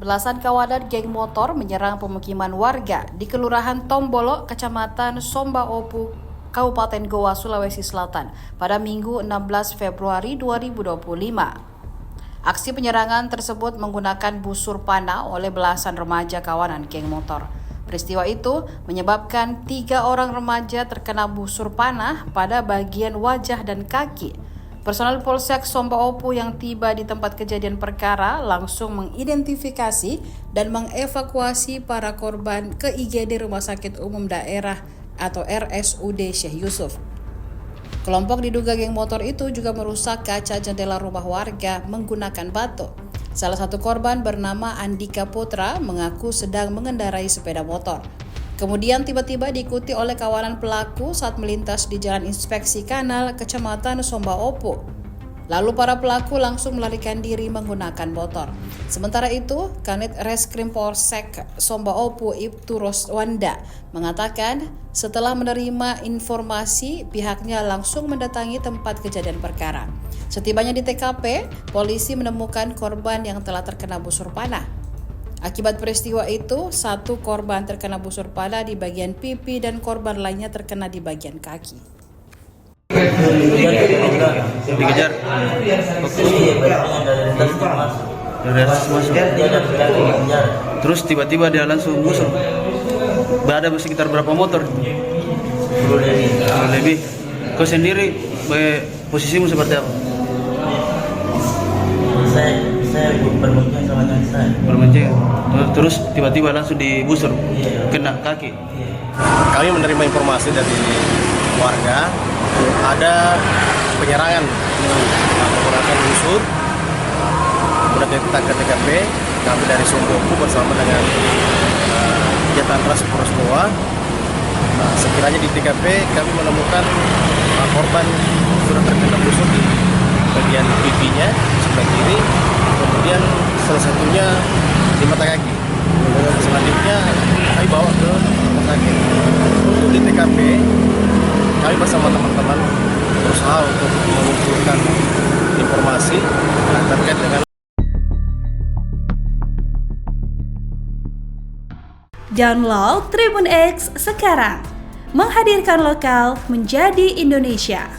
Belasan kawanan geng motor menyerang pemukiman warga di Kelurahan Tombolok, Kecamatan Somba Opu, Kabupaten Goa, Sulawesi Selatan pada Minggu 16 Februari 2025. Aksi penyerangan tersebut menggunakan busur panah oleh belasan remaja kawanan geng motor. Peristiwa itu menyebabkan 3 orang remaja terkena busur panah pada bagian wajah dan kaki. Personel Polsek Somba Opu yang tiba di tempat kejadian perkara langsung mengidentifikasi dan mengevakuasi para korban ke IGD Rumah Sakit Umum Daerah atau RSUD Syekh Yusuf. Kelompok diduga geng motor itu juga merusak kaca jendela rumah warga menggunakan batu. Salah satu korban bernama Andika Putra mengaku sedang mengendarai sepeda motor. Kemudian tiba-tiba diikuti oleh kawanan pelaku saat melintas di Jalan Inspeksi Kanal, Kecamatan Somba Opu. Lalu para pelaku langsung melarikan diri menggunakan motor. Sementara itu, Kanit Reskrim Polsek Somba Opu Ibtu Roswanda mengatakan setelah menerima informasi, pihaknya langsung mendatangi tempat kejadian perkara. Setibanya di TKP, polisi menemukan korban yang telah terkena busur panah. Akibat peristiwa itu, 1 korban terkena busur panah di bagian pipi dan korban lainnya terkena di bagian kaki. Dikejar dari atas masuk. Terus tiba-tiba dia langsung busur. Berada sekitar berapa motor? 10 lebih. Kau sendiri posisimu seperti apa? Saya bermenceng sama saya. Bermenceng. Terus tiba-tiba langsung digusur, kena kaki. Kami menerima informasi dari warga ada penyerangan menggunakan busur. Kemudian kita ke TKP, kami dari Somboku bersama dengan Jatan Ras Polres Goa. Sekiranya di TKP kami menemukan korban sudah terkena busur di bagian pipinya sebelah kiri, kemudian salah satunya di mata kaki. Selanjutnya kami bawa ke rumah sakit. Untuk di TKP kami bersama teman-teman berusaha untuk mengumpulkan informasi terkait dengan. Download Tribun X sekarang, menghadirkan lokal menjadi Indonesia.